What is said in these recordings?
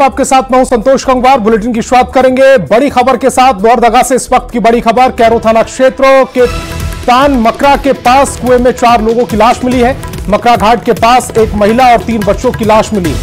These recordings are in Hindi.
आपके साथ मैं हूं संतोष गंगवार। बुलेटिन की शुरुआत करेंगे बड़ी खबर के साथ। लोहरदगा से इस वक्त की बड़ी खबर। कैरो थाना क्षेत्र के तान मकरा के पास कुएं में 4 लोगों की लाश मिली है। मकरा घाट के पास एक महिला और 3 बच्चों की लाश मिली।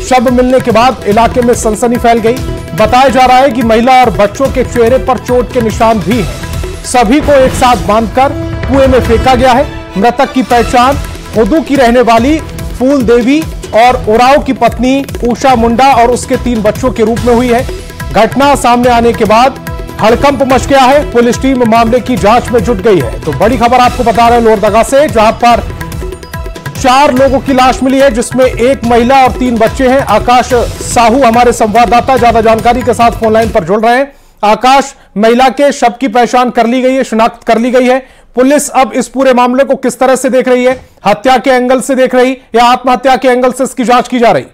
शव मिलने के बाद इलाके में सनसनी फैल गई। बताया जा रहा है कि महिला और बच्चों के चेहरे पर चोट के निशान भी हैं। सभी को एक साथ बांधकर कुएं में फेंका गया है। मृतक की पहचान हुदू की रहने वाली फूल देवी और उराव की पत्नी उषा मुंडा और उसके 3 बच्चों के रूप में हुई है। घटना सामने आने के बाद हड़कंप मच गया है। पुलिस टीम मामले की जांच में जुट गई है। तो बड़ी खबर आपको बता रहे हैं लोहरदगा से, जहां पर 4 लोगों की लाश मिली है, जिसमें एक महिला और 3 बच्चे हैं। आकाश साहू हमारे संवाददाता ज्यादा जानकारी के साथ फोन लाइन पर जुड़ रहे हैं। आकाश, महिला के शव की पहचान कर ली गई है, शिनाख्त कर ली गई है। पुलिस अब इस पूरे मामले को किस तरह से देख रही है? हत्या के एंगल से देख रही या आत्महत्या के एंगल से इसकी जांच की जा रही?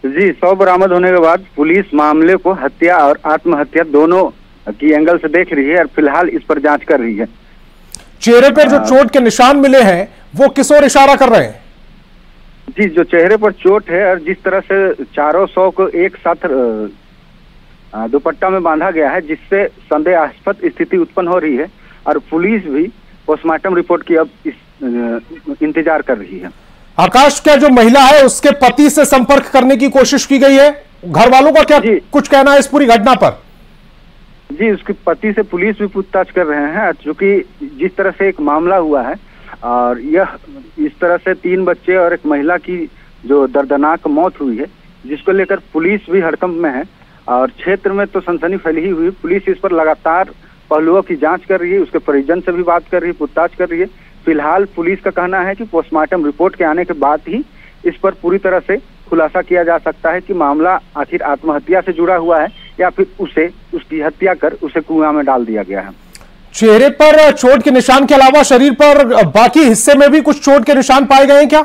जी, शव बरामद होने के बाद पुलिस मामले को हत्या और आत्महत्या दोनों की एंगल से देख रही है और फिलहाल इस पर जांच कर रही है। चेहरे पर जो चोट के निशान मिले हैं वो किस ओर इशारा कर रहे हैं? जी, जो चेहरे पर चोट है और जिस तरह से चारों शव को एक साथ दुपट्टा में बांधा गया है, जिससे संदेहास्पद स्थिति उत्पन्न हो रही है और पुलिस भी पोस्टमार्टम रिपोर्ट की अब इंतजार कर रही है। आकाश, क्या जो महिला है उसके पति से संपर्क करने की कोशिश की गई है? घर वालों का क्या कुछ कहना है इस पूरी घटना पर? जी, उसके पति से पुलिस भी पूछताछ कर रहे हैं, क्योंकि जिस तरह से एक मामला हुआ है और यह इस तरह से 3 बच्चे और एक महिला की जो दर्दनाक मौत हुई है, जिसको लेकर पुलिस भी हड़कंप में है और क्षेत्र में तो सनसनी फैली ही हुई। पुलिस इस पर लगातार पहलुओं की जांच कर रही है, उसके परिजन से भी बात कर रही है, पूछताछ कर रही है। फिलहाल पुलिस का कहना है कि पोस्टमार्टम रिपोर्ट के आने के बाद ही इस पर पूरी तरह से खुलासा किया जा सकता है कि मामला आखिर आत्महत्या से जुड़ा हुआ है या फिर उसकी हत्या कर उसे कुआं में डाल दिया गया है। चेहरे पर चोट के निशान के अलावा शरीर पर बाकी हिस्से में भी कुछ चोट के निशान पाए गए हैं क्या?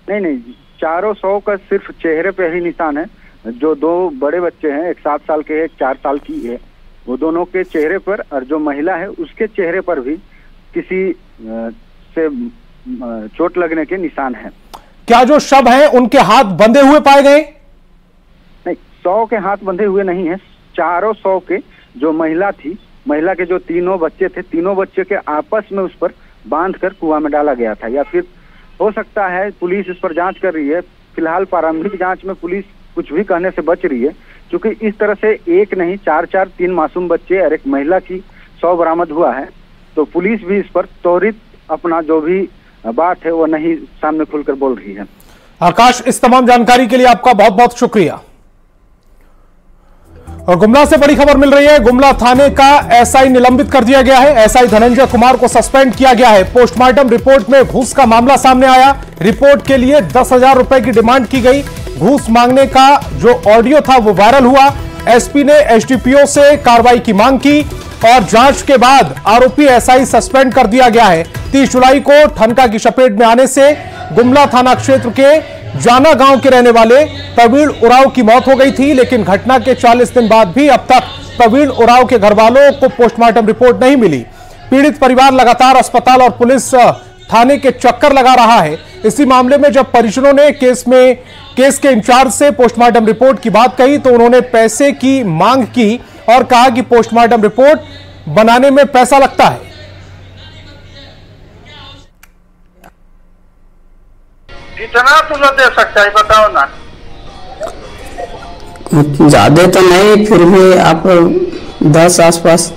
नहीं, चारों शव का सिर्फ चेहरे पे ही निशान है। जो 2 बड़े बच्चे हैं, एक 7 साल के है, एक 4 साल की है, वो दोनों के चेहरे पर और जो महिला है उसके चेहरे पर भी किसी से चोट लगने के निशान हैं। क्या जो शव हैं उनके हाथ बंधे हुए पाए गए? नहीं, शव के हाथ बंधे हुए नहीं है। चारों शव के जो महिला थी, महिला के जो 3 बच्चे थे, 3 बच्चे के आपस में उस पर बांधकर कुआं में डाला गया था, या फिर हो सकता है पुलिस इस पर जांच कर रही है। फिलहाल प्रारंभिक जांच में पुलिस कुछ भी कहने से बच रही है, क्योंकि इस तरह से एक नहीं 3 मासूम बच्चे और एक महिला की शव बरामद हुआ है। तो पुलिस भी इस पर त्वरित अपना जो भी बात है वो नहीं सामने खुलकर बोल रही है। आकाश, इस तमाम जानकारी के लिए आपका बहुत बहुत शुक्रिया। और गुमला से बड़ी खबर मिल रही है। गुमला थाने का एसआई निलंबित कर दिया गया है। एसआई धनंजय कुमार को सस्पेंड किया गया है। पोस्टमार्टम रिपोर्ट में घूस का मामला सामने आया। रिपोर्ट के लिए 10,000 रुपए की डिमांड की गई। घूस मांगने का जो ऑडियो था वो वायरल हुआ। एसपी ने एसडीपीओ से कार्रवाई की मांग की और जांच के बाद आरोपी एसआई सस्पेंड कर दिया गया है। 30 जुलाई को ठनका की चपेट में आने से गुमला थाना क्षेत्र के जाना गांव के रहने वाले प्रवीण उराव की मौत हो गई थी, लेकिन घटना के 40 दिन बाद भी अब तक प्रवीण उराव के घर वालों को पोस्टमार्टम रिपोर्ट नहीं मिली। पीड़ित परिवार लगातार अस्पताल और पुलिस थाने के चक्कर लगा रहा है। इसी मामले में जब परिजनों ने केस के इंचार्ज से पोस्टमार्टम रिपोर्ट की बात कही तो उन्होंने पैसे की मांग की और कहा कि पोस्टमार्टम रिपोर्ट बनाने में पैसा लगता है। कितना तुम दे सकता है बताओ ना। ज्यादा तो नहीं, फिर भी आप 10 आसपास,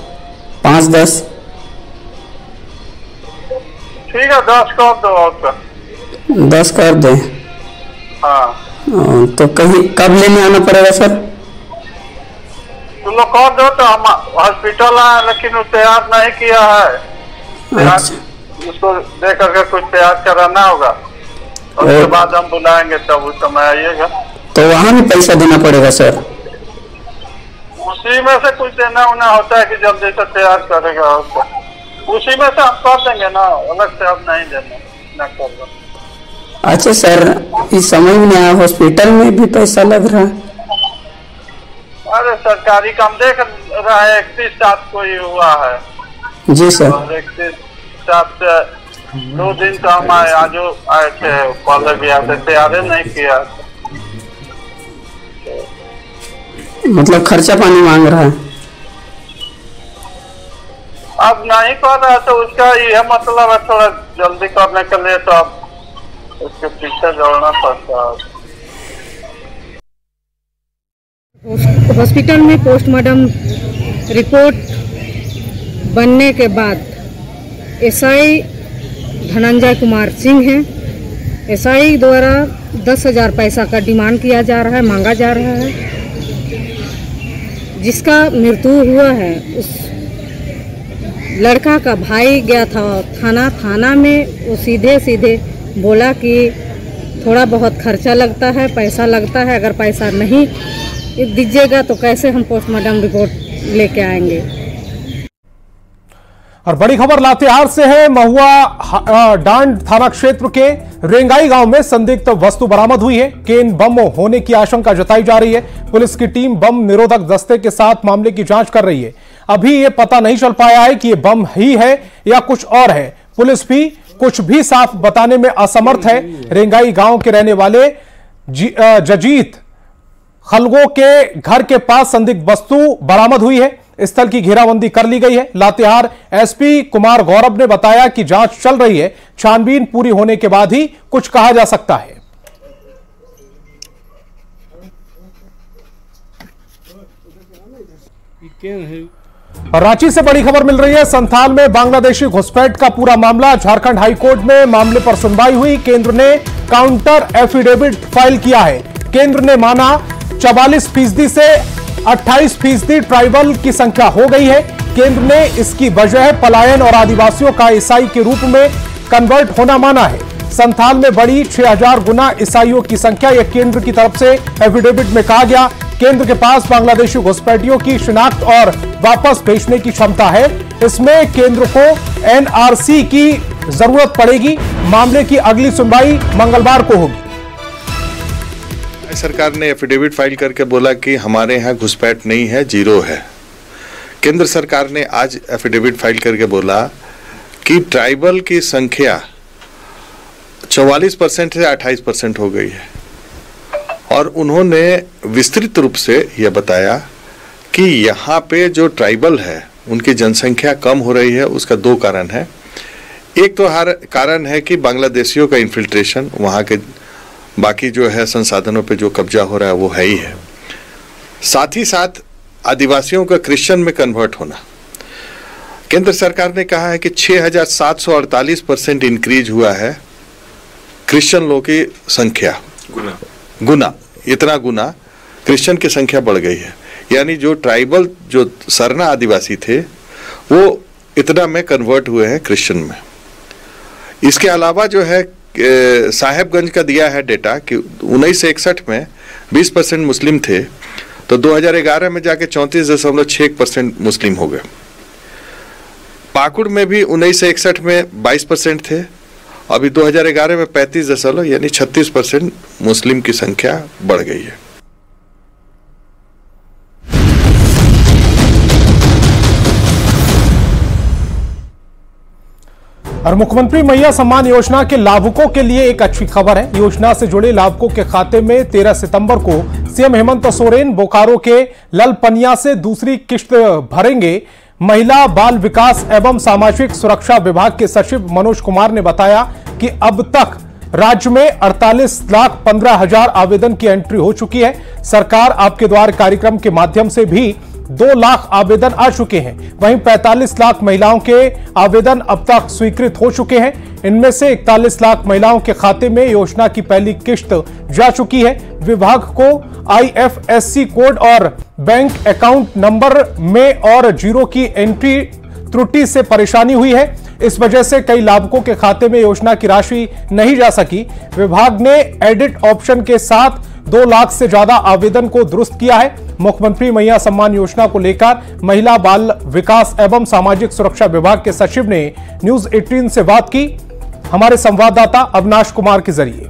5-10। ठीक है, 10 कर दो। और 10 कर दे। हाँ, तो कहीं कब लेने आना पड़ेगा सर? तुम लोग कर दो तो हम हॉस्पिटल आए, लेकिन वो तैयार नहीं किया है। अच्छा, उसको देख करके कुछ तैयार कराना होगा, उसके बाद हम बुलाएंगे, तब उस समय आइएगा। तो वहाँ भी पैसा देना पड़ेगा सर? उसी में से कुछ देना होना होता है कि जब जैसा तैयार करेगा उसी में से हम कर देंगे ना, अलग से हम नहीं देंगे ना कर दो। अच्छा सर, इस समझ में आया हॉस्पिटल में भी पैसा लग रहा है? अरे सरकारी काम देख रहा है, 31/7 को ही हुआ है। जी सर। 31/7 से 2 दिन तो हम आए, आज आए थे, कॉलेज भी आते, तैयारी नहीं किया। मतलब खर्चा पानी मांग रहा है। अब नहीं कर रहा तो उसका यह मतलब है थोड़ा जल्दी करने के लिए तो आप उसके पीछे दौड़ना पड़ता है। हॉस्पिटल में पोस्टमार्टम रिपोर्ट बनने के बाद एसआई धनंजय कुमार सिंह हैं। एसआई द्वारा 10,000 पैसा का डिमांड किया जा रहा है, मांगा जा रहा है। जिसका मृत्यु हुआ है उस लड़का का भाई गया था थाना में। वो सीधे बोला कि थोड़ा बहुत खर्चा लगता है, पैसा लगता है, अगर पैसा नहीं दीजिएगा तो कैसे हम पोस्टमार्टम रिपोर्ट लेके आएंगे। और बड़ी खबर लातेहार से है। महुआ डांड थाना क्षेत्र के रेंगाई गांव में संदिग्ध वस्तु बरामद हुई है। केन बम होने की आशंका जताई जा रही है। पुलिस की टीम बम निरोधक दस्ते के साथ मामले की जांच कर रही है। अभी यह पता नहीं चल पाया है कि यह बम ही है या कुछ और है। पुलिस भी कुछ भी साफ बताने में असमर्थ है। रेंगाई गांव के रहने वाले जजीत खलगो के घर के पास संदिग्ध वस्तु बरामद हुई है। स्थल की घेराबंदी कर ली गई है। लातेहार एसपी कुमार गौरव ने बताया कि जांच चल रही है। छानबीन पूरी होने के बाद ही कुछ कहा जा सकता है। रांची से बड़ी खबर मिल रही है। संथाल में बांग्लादेशी घुसपैठ का पूरा मामला। झारखंड हाईकोर्ट में मामले पर सुनवाई हुई। केंद्र ने काउंटर एफिडेविट फाइल किया है। केंद्र ने माना 44% से 28% ट्राइबल की संख्या हो गई है। केंद्र ने इसकी वजह पलायन और आदिवासियों का ईसाई के रूप में कन्वर्ट होना माना है। संथाल में बड़ी 6000 गुना ईसाइयों की संख्या, यह केंद्र की तरफ से एफिडेविट में कहा गया। केंद्र के पास बांग्लादेशी घुसपैठियों की शिनाख्त और वापस भेजने की क्षमता है। इसमें केंद्र को एनआरसी की जरूरत पड़ेगी। मामले की अगली सुनवाई मंगलवार को होगी। सरकार ने एफिडेविट फाइल करके बोला कि हमारे यहाँ घुसपैठ नहीं है, जीरो है। केंद्र सरकार ने आज एफिडेविट फाइल करके बोला कि ट्राइबल की संख्या 44% से 28% हो गई है। और उन्होंने विस्तृत रूप से यह बताया कि यहाँ पे जो ट्राइबल है उनकी जनसंख्या कम हो रही है। उसका दो कारण है। एक तो हर कारण है कि बांग्लादेशियों का इन्फिल्ट्रेशन, वहाँ के बाकी जो है संसाधनों पे जो कब्जा हो रहा है वो है ही है। साथ ही साथ आदिवासियों का क्रिश्चियन में कन्वर्ट होना। केंद्र सरकार ने कहा है कि 6748% इंक्रीज हुआ है क्रिश्चियन लोगों की संख्या, गुना इतना गुना क्रिश्चियन की संख्या बढ़ गई है। यानी जो ट्राइबल जो सरना आदिवासी थे वो इतना में कन्वर्ट हुए हैं क्रिश्चियन में। इसके अलावा जो है साहेबगंज का दिया है डेटा कि 1961 में 20% मुस्लिम थे, तो 2011 में जाके 34.6% मुस्लिम हो गए। पाकुड़ में भी 1961 में 22% थे, अभी 2011 में 35 यानी 36% मुस्लिम की संख्या बढ़ गई है। और मुख्यमंत्री मैया सम्मान योजना के लाभुकों के लिए एक अच्छी खबर है। योजना से जुड़े लाभुकों के खाते में 13 सितंबर को सीएम हेमंत सोरेन बोकारो के ललपनिया से दूसरी किश्त भरेंगे। महिला बाल विकास एवं सामाजिक सुरक्षा विभाग के सचिव मनोज कुमार ने बताया कि अब तक राज्य में 48,15,000 आवेदन की एंट्री हो चुकी है। सरकार आपके द्वार कार्यक्रम के माध्यम से भी 2 लाख आवेदन आ चुके हैं। वहीं 45 लाख महिलाओं के आवेदन अब तक स्वीकृत हो चुके हैं। इनमें से 41 लाख महिलाओं के खाते में योजना की पहली किश्त जा चुकी है। विभाग को IFSC कोड और बैंक अकाउंट नंबर में और जीरो की एंट्री त्रुटि से परेशानी हुई है। इस वजह से कई लाभुकों के खाते में योजना की राशि नहीं जा सकी। विभाग ने एडिट ऑप्शन के साथ 2 लाख से ज्यादा आवेदन को दुरुस्त किया है। मुख्यमंत्री मैया सम्मान योजना को लेकर महिला बाल विकास एवं सामाजिक सुरक्षा विभाग के सचिव ने न्यूज 18 से बात की। हमारे संवाददाता अविनाश कुमार के जरिए।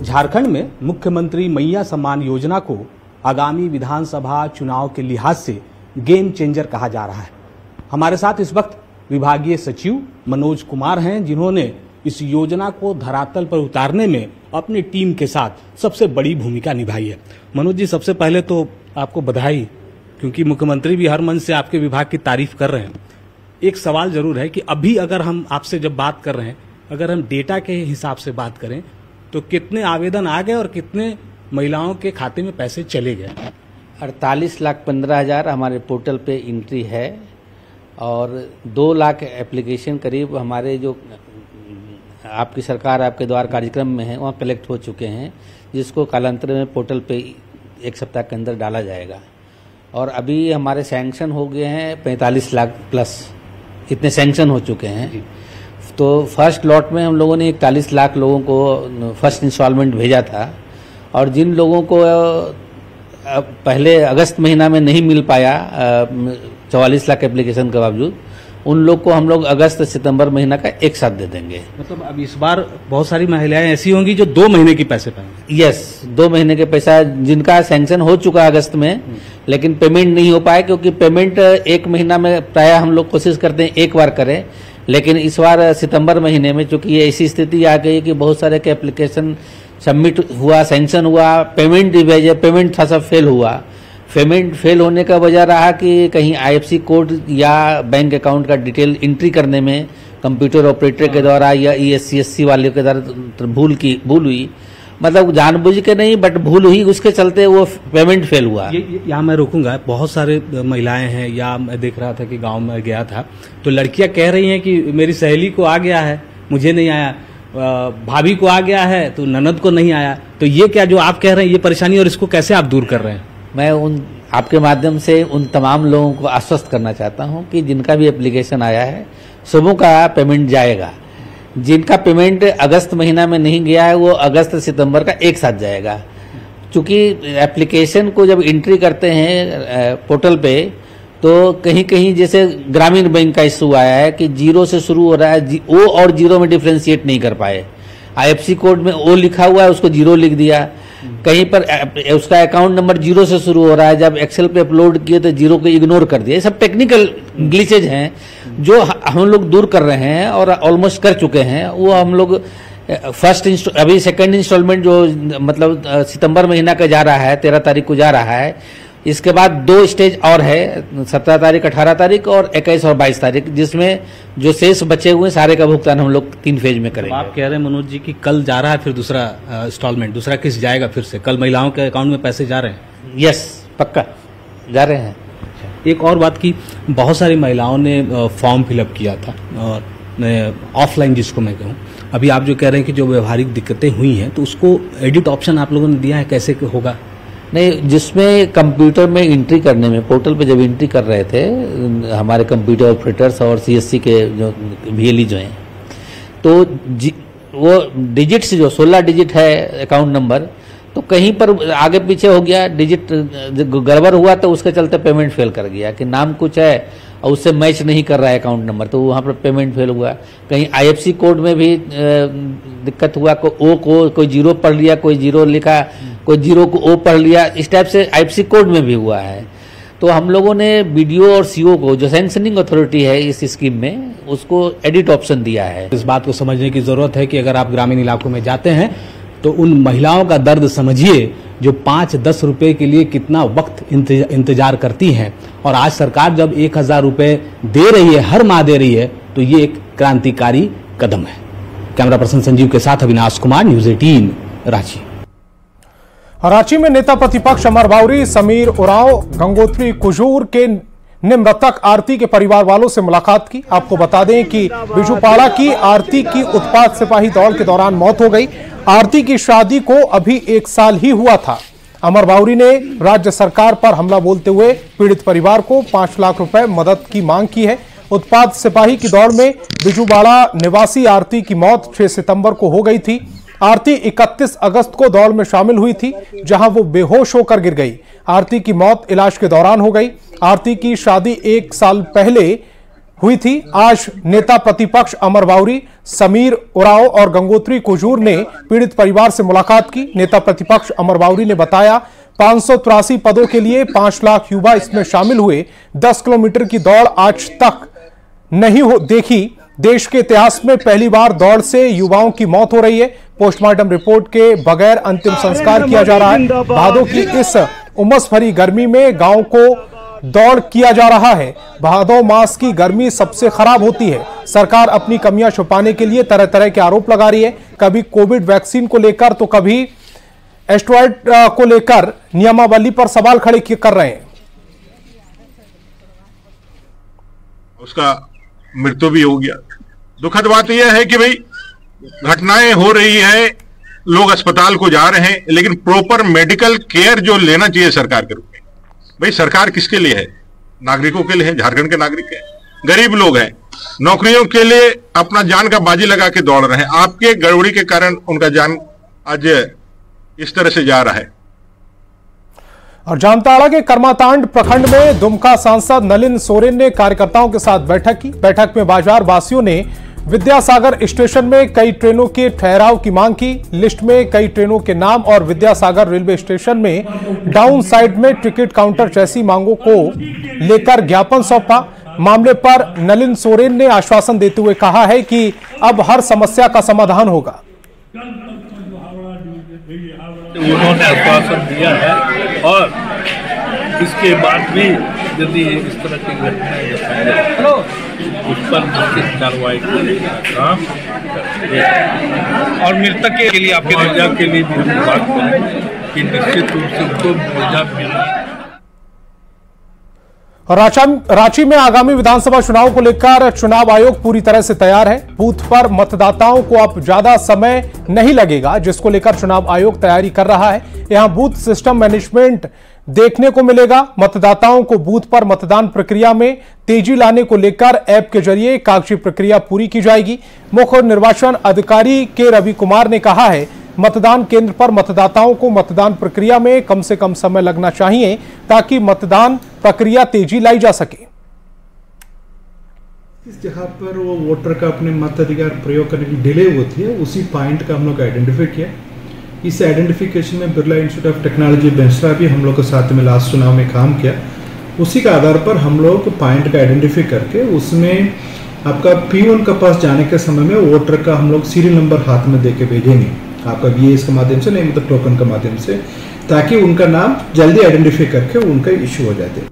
झारखंड में मुख्यमंत्री मैया सम्मान योजना को आगामी विधानसभा चुनाव के लिहाज से गेम चेंजर कहा जा रहा है। हमारे साथ इस वक्त विभागीय सचिव मनोज कुमार हैं, जिन्होंने इस योजना को धरातल पर उतारने में अपनी टीम के साथ सबसे बड़ी भूमिका निभाई है। मनोज जी, सबसे पहले तो आपको बधाई, क्योंकि मुख्यमंत्री भी हर मंच से आपके विभाग की तारीफ कर रहे हैं। एक सवाल जरूर है कि अभी अगर हम आपसे जब बात कर रहे हैं, अगर हम डेटा के हिसाब से बात करें तो कितने आवेदन आ गए और कितने महिलाओं के खाते में पैसे चले गए? 48,15,000 हमारे पोर्टल पे एंट्री है और 2 लाख एप्लीकेशन करीब हमारे जो आपकी सरकार आपके द्वार कार्यक्रम में है वहाँ कलेक्ट हो चुके हैं, जिसको कालांतर में पोर्टल पे 1 सप्ताह के अंदर डाला जाएगा। और अभी हमारे सैंक्शन हो गए हैं 45 लाख प्लस, इतने सैंक्शन हो चुके हैं। तो फर्स्ट लॉट में हम लोगों ने 41 लाख लोगों को फर्स्ट इंस्टॉलमेंट भेजा था, और जिन लोगों को पहले अगस्त महीना में नहीं मिल पाया 44 लाख एप्लीकेशन के बावजूद, उन लोग को हम लोग अगस्त सितंबर महीना का एक साथ दे देंगे। मतलब अब इस बार बहुत सारी महिलाएं ऐसी होंगी जो 2 महीने के पैसे पाएंगे। यस, 2 महीने के पैसा जिनका सैंक्शन हो चुका अगस्त में, लेकिन पेमेंट नहीं हो पाया, क्योंकि पेमेंट 1 महीना में प्रायः हम लोग कोशिश करते हैं एक बार करें, लेकिन इस बार सितंबर महीने में चूंकि ये ऐसी स्थिति आ गई कि बहुत सारे के एप्लीकेशन सबमिट हुआ, सैंक्शन हुआ, पेमेंट भेजे, पेमेंट था सब फेल हुआ। पेमेंट फेल होने का वजह रहा कि कहीं IFSC कोड या बैंक अकाउंट का डिटेल एंट्री करने में कंप्यूटर ऑपरेटर के द्वारा या ESC/SC वाले के द्वारा भूल हुई, मतलब जानबूझ के नहीं बट भूल हुई, उसके चलते वो पेमेंट फेल हुआ। यहाँ मैं रोकूंगा, बहुत सारे महिलाएं हैं, या मैं देख रहा था कि गांव में गया था तो लड़कियां कह रही हैं कि मेरी सहेली को आ गया है, मुझे नहीं आया, भाभी को आ गया है तो ननद को नहीं आया। तो ये क्या जो आप कह रहे हैं ये परेशानी, और इसको कैसे आप दूर कर रहे हैं? मैं आपके माध्यम से उन तमाम लोगों को आश्वस्त करना चाहता हूं कि जिनका भी एप्लीकेशन आया है सबों का पेमेंट जाएगा। जिनका पेमेंट अगस्त महीना में नहीं गया है वो अगस्त सितंबर का एक साथ जाएगा। चूंकि एप्लीकेशन को जब एंट्री करते हैं पोर्टल पे तो कहीं कहीं जैसे ग्रामीण बैंक का इशू आया है कि 0 से शुरू हो रहा है, O और 0 में डिफ्रेंशिएट नहीं कर पाए। IFSC कोड में O लिखा हुआ है, उसको 0 लिख दिया। कहीं पर उसका अकाउंट नंबर 0 से शुरू हो रहा है, जब एक्सेल पे अपलोड किए तो 0 को इग्नोर कर दिया। ये सब टेक्निकल ग्लिचेज हैं जो हम लोग दूर कर रहे हैं और ऑलमोस्ट कर चुके हैं। वो हम लोग अभी सेकंड इंस्टॉलमेंट जो मतलब सितंबर महीना का जा रहा है, 13 तारीख को जा रहा है। इसके बाद 2 स्टेज और है, 17 तारीख, 18 तारीख और 21 और 22 तारीख, जिसमें जो शेष बचे हुए सारे का भुगतान हम लोग 3 फेज में करेंगे। आप कह रहे हैं मनोज जी कि कल जा रहा है फिर दूसरा इंस्टॉलमेंट, दूसरा किस्त जाएगा फिर से, कल महिलाओं के अकाउंट में पैसे जा रहे हैं? यस, पक्का जा रहे हैं। एक और बात की, बहुत सारी महिलाओं ने फॉर्म फिलअप किया था और ऑफलाइन जिसको मैं कहूँ, अभी आप जो कह रहे हैं कि जो व्यवहारिक दिक्कतें हुई हैं तो उसको एडिट ऑप्शन आप लोगों ने दिया है, कैसे होगा? नहीं, जिसमें कंप्यूटर में एंट्री करने में, पोर्टल पे जब एंट्री कर रहे थे हमारे कंप्यूटर ऑपरेटर्स और CSC के जो VLE जो हैं, तो वो डिजिट्स जो 16 डिजिट है अकाउंट नंबर, तो कहीं पर आगे पीछे हो गया, डिजिट गड़बड़ हुआ तो उसके चलते पेमेंट फेल कर गया कि नाम कुछ है और उससे मैच नहीं कर रहा है अकाउंट नंबर, तो वहाँ पर पेमेंट फेल हुआ। कहीं IFSC कोड में भी दिक्कत हुआ, कोई 0 पढ़ लिया, कोई 0 लिखा, कोई 0 को O पढ़ लिया, इस टाइप से IFSC कोड में भी हुआ है। तो हम लोगों ने BDO और CO को, जो सैंक्शनिंग अथॉरिटी है इस स्कीम में, उसको एडिट ऑप्शन दिया है। इस बात को समझने की जरूरत है कि अगर आप ग्रामीण इलाकों में जाते हैं तो उन महिलाओं का दर्द समझिए जो 5-10 रुपए के लिए कितना वक्त इंतजार करती हैं, और आज सरकार जब 1000 रुपए दे रही है, हर माह दे रही है, तो ये एक क्रांतिकारी कदम है। कैमरा पर्सन संजीव के साथ अविनाश कुमार, न्यूज़ 18 रांची। रांची में नेता प्रतिपक्ष अमर बावरी, समीर उरांव, गंगोत्री कुजूर ने मृतक आरती के परिवार वालों से मुलाकात की। आपको बता दें कि बिजुपाड़ा की आरती की उत्पाद सिपाही दौड़ के दौरान मौत हो गई। आरती की शादी को अभी 1 साल ही हुआ था। अमर बावरी ने राज्य सरकार पर हमला बोलते हुए पीड़ित परिवार को 5 लाख रुपए मदद की मांग की है। उत्पाद सिपाही की दौड़ में बिजुपाड़ा निवासी आरती की मौत 6 सितंबर को हो गई थी। आरती 31 अगस्त को दौड़ में शामिल हुई थी, जहां वो बेहोश होकर गिर गई। आरती की मौत इलाज के दौरान हो गई। आरती की शादी 1 साल पहले हुई थी। आज नेता प्रतिपक्ष अमर बावरी, समीर उरांव और गंगोत्री कुजूर ने पीड़ित परिवार से मुलाकात की। नेता प्रतिपक्ष अमर बावरी ने बताया 583 पदों के लिए 5 लाख युवा इसमें शामिल हुए। 10 किलोमीटर की दौड़ आज तक नहीं देखी। देश के इतिहास में पहली बार दौड़ से युवाओं की मौत हो रही है। पोस्टमार्टम रिपोर्ट के बगैर अंतिम संस्कार किया जा रहा है। भादों की इस उमस भरी गर्मी में गांव को दौड़ किया जा रहा है। भादों मास की गर्मी सबसे खराब होती है। सरकार अपनी कमियां छुपाने के लिए तरह तरह के आरोप लगा रही है, कभी कोविड वैक्सीन को लेकर तो कभी एस्ट्रॉयड को लेकर नियमावली पर सवाल खड़े कर रहे हैं। उसका मृत्यु भी हो गया। दुखद बात यह है कि भाई घटनाएं हो रही है, लोग अस्पताल को जा रहे हैं, लेकिन प्रॉपर मेडिकल केयर जो लेना चाहिए सरकार के रूप में, भाई सरकार किसके लिए है? नागरिकों के लिए है। झारखंड के नागरिक हैं, गरीब लोग हैं, नौकरियों के लिए अपना जान का बाजी लगा के दौड़ रहे हैं। आपके गड़बड़ी के कारण उनका जान आज इस तरह से जा रहा है। और जामताड़ा के कर्मातांड प्रखंड में दुमका सांसद नलिन सोरेन ने कार्यकर्ताओं के साथ बैठक की। बैठक में बाजार वासियों ने विद्यासागर स्टेशन में कई ट्रेनों के ठहराव की मांग की। लिस्ट में कई ट्रेनों के नाम और विद्यासागर रेलवे स्टेशन में डाउन साइड में टिकट काउंटर जैसी मांगों को लेकर ज्ञापन सौंपा। मामले पर नलिन सोरेन ने आश्वासन देते हुए कहा है कि अब हर समस्या का समाधान होगा। उन्होंने आश्वासन दिया है और इसके बाद भी यदि इस तरह की घटनाएं उस पर निश्चित कार्रवाई करने का काम करेंगे। और मृतक के लिए आपके मुआवजा के लिए भी हम बात करेंगे कि निश्चित रूप से उनको मुआवजा मिले। और रांची में आगामी विधानसभा चुनाव को लेकर चुनाव आयोग पूरी तरह से तैयार है। बूथ पर मतदाताओं को अब ज्यादा समय नहीं लगेगा, जिसको लेकर चुनाव आयोग तैयारी कर रहा है। यहां बूथ सिस्टम मैनेजमेंट देखने को मिलेगा। मतदाताओं को बूथ पर मतदान प्रक्रिया में तेजी लाने को लेकर ऐप के जरिए कागजी प्रक्रिया पूरी की जाएगी। मुख्य निर्वाचन अधिकारी के रवि कुमार ने कहा है, मतदान केंद्र पर मतदाताओं को मतदान प्रक्रिया में कम से कम समय लगना चाहिए ताकि मतदान प्रक्रिया तेजी लाई जा सके। इस जगह पर वो वोटर का अपने मताधिकार प्रयोग करने की डिले होती है, उसी पॉइंट का हम लोग आइडेंटिफाई किया। इस आइडेंटिफिकेशन में बिरला इंस्टीट्यूट ऑफ टेक्नोलॉजी बेंसरा भी हम लोग के साथ में लास्ट चुनाव में काम किया। उसी के आधार पर हम लोग पॉइंट का आइडेंटिफाई करके उसमें आपका P1 के पास जाने के समय में वोटर का हम लोग सीरियल नंबर हाथ में दे के भेजेंगे, आपका VAS के माध्यम से, नहीं मतलब टोकन के माध्यम से, ताकि उनका नाम जल्दी आइडेंटिफाई करके उनका इश्यू हो जाते।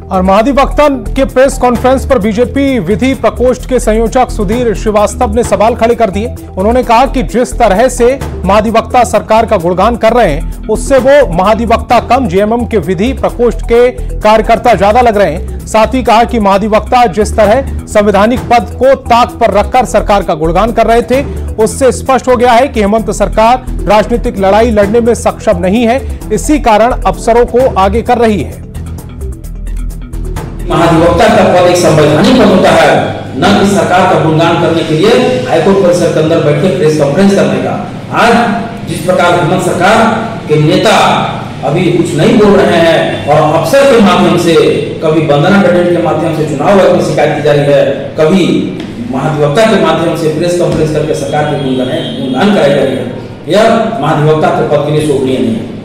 और महाधिवक्ता के प्रेस कॉन्फ्रेंस पर बीजेपी विधि प्रकोष्ठ के संयोजक सुधीर श्रीवास्तव ने सवाल खड़े कर दिए। उन्होंने कहा कि जिस तरह से महाधिवक्ता सरकार का गुणगान कर रहे हैं, उससे वो महाधिवक्ता कम जेएमएम के विधि प्रकोष्ठ के कार्यकर्ता ज्यादा लग रहे हैं। साथ ही कहा कि महाधिवक्ता जिस तरह संवैधानिक पद को ताक पर रखकर सरकार का गुणगान कर रहे थे, उससे स्पष्ट हो गया है कि हेमंत सरकार राजनीतिक लड़ाई लड़ने में सक्षम नहीं है। इसी कारण अफसरों को आगे कर रही है। महाधिवक्ता का पद एक संवैधानिक पद होता है, न कि सरकार का गुणगान करने के लिए हाईकोर्ट परिसर के अंदर बैठ के प्रेस कॉन्फ्रेंस करने का। आज जिस प्रकार हेमंत सरकार के नेता अभी कुछ नहीं बोल रहे हैं और अफसर के माध्यम से, कभी वंदना कैडेट के माध्यम से चुनाव आयोग में शिकायत की जा रही है, कभी महाधिवक्ता के माध्यम से प्रेस कॉन्फ्रेंस करके सरकार के गुणगान कराई जा रही है, यह महाधिवक्ता के पद के लिए शोभनीय नहीं है।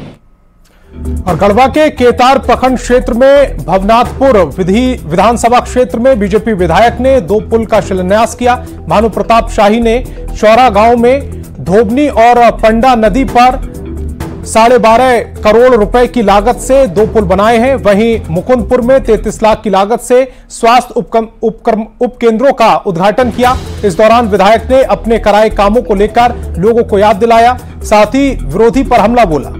और गढ़वा के केतार प्रखंड क्षेत्र में भवनाथपुर विधानसभा क्षेत्र में बीजेपी विधायक ने 2 पुल का शिलान्यास किया। भानु प्रताप शाही ने चौरा गांव में धोबनी और पंडा नदी पर 12.5 करोड़ रुपए की लागत से 2 पुल बनाए हैं। वहीं मुकुंदपुर में 33 लाख की लागत से स्वास्थ्य उपकेंद्रों का उद्घाटन किया। इस दौरान विधायक ने अपने कराए कामों को लेकर लोगों को याद दिलाया, साथ ही विरोधी पर हमला बोला।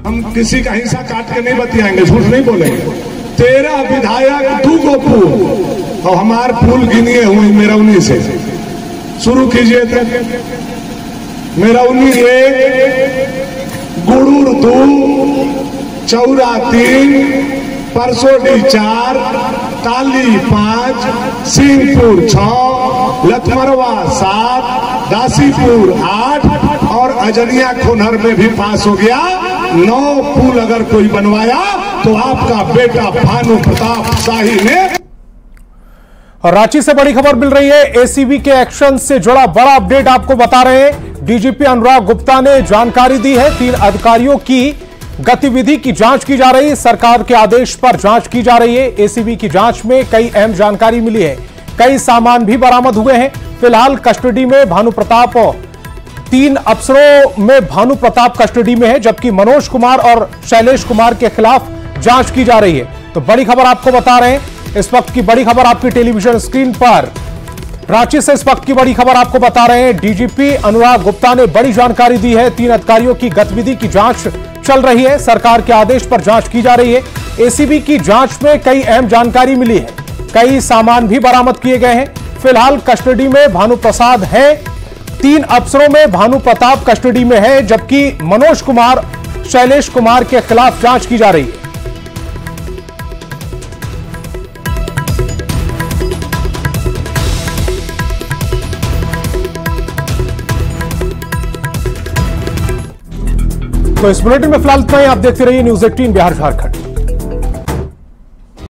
हम किसी का हिस्सा काट के नहीं बतियाएंगे, झूठ नहीं बोलेंगे। 13 विधायक 2 को फूल और हमार फूल गिनिए हुए मेरौनी से शुरू कीजिए थे। मेरौनी 1, गुड़ूर 2, चौरा 3, परसोडी 4, ताली 5, सिंहपुर 6, लखमरवा 7, दासीपुर 8 और अजनिया खोनहर में भी पास हो गया। 9 पुल अगर कोई बनवाया तो आपका बेटा भानु प्रताप शाही ने। और रांची से बड़ी खबर मिल रही है, एसीबी के एक्शन से जुड़ा बड़ा अपडेट आपको बता रहे हैं। डीजीपी अनुराग गुप्ता ने जानकारी दी है, 3 अधिकारियों की गतिविधि की जांच की जा रही है। सरकार के आदेश पर जांच की जा रही है। एसीबी की जांच में कई अहम जानकारी मिली है। कई सामान भी बरामद हुए हैं। फिलहाल कस्टडी में भानु प्रताप, 3 अफसरों में भानु प्रताप कस्टडी में है, जबकि मनोज कुमार और शैलेश कुमार के खिलाफ जांच की जा रही है। तो बड़ी खबर आपको बता रहे हैं, इस वक्त की बड़ी खबर आपकी टेलीविजन स्क्रीन पर। रांची से इस वक्त की बड़ी खबर आपको बता रहे हैं, डीजीपी अनुराग गुप्ता ने बड़ी जानकारी दी है। 3 अधिकारियों की गतिविधि की जांच चल रही है। सरकार के आदेश पर जांच की जा रही है। एसीबी की जांच में कई अहम जानकारी मिली है। कई सामान भी बरामद किए गए हैं। फिलहाल कस्टडी में भानु प्रसाद है। 3 अफसरों में भानु प्रताप कस्टडी में है, जबकि मनोज कुमार, शैलेश कुमार के खिलाफ जांच की जा रही है। तो इस बुलेटिन में फिलहाल इतना ही। आप देखते रहिए न्यूज़ 18 बिहार झारखंड।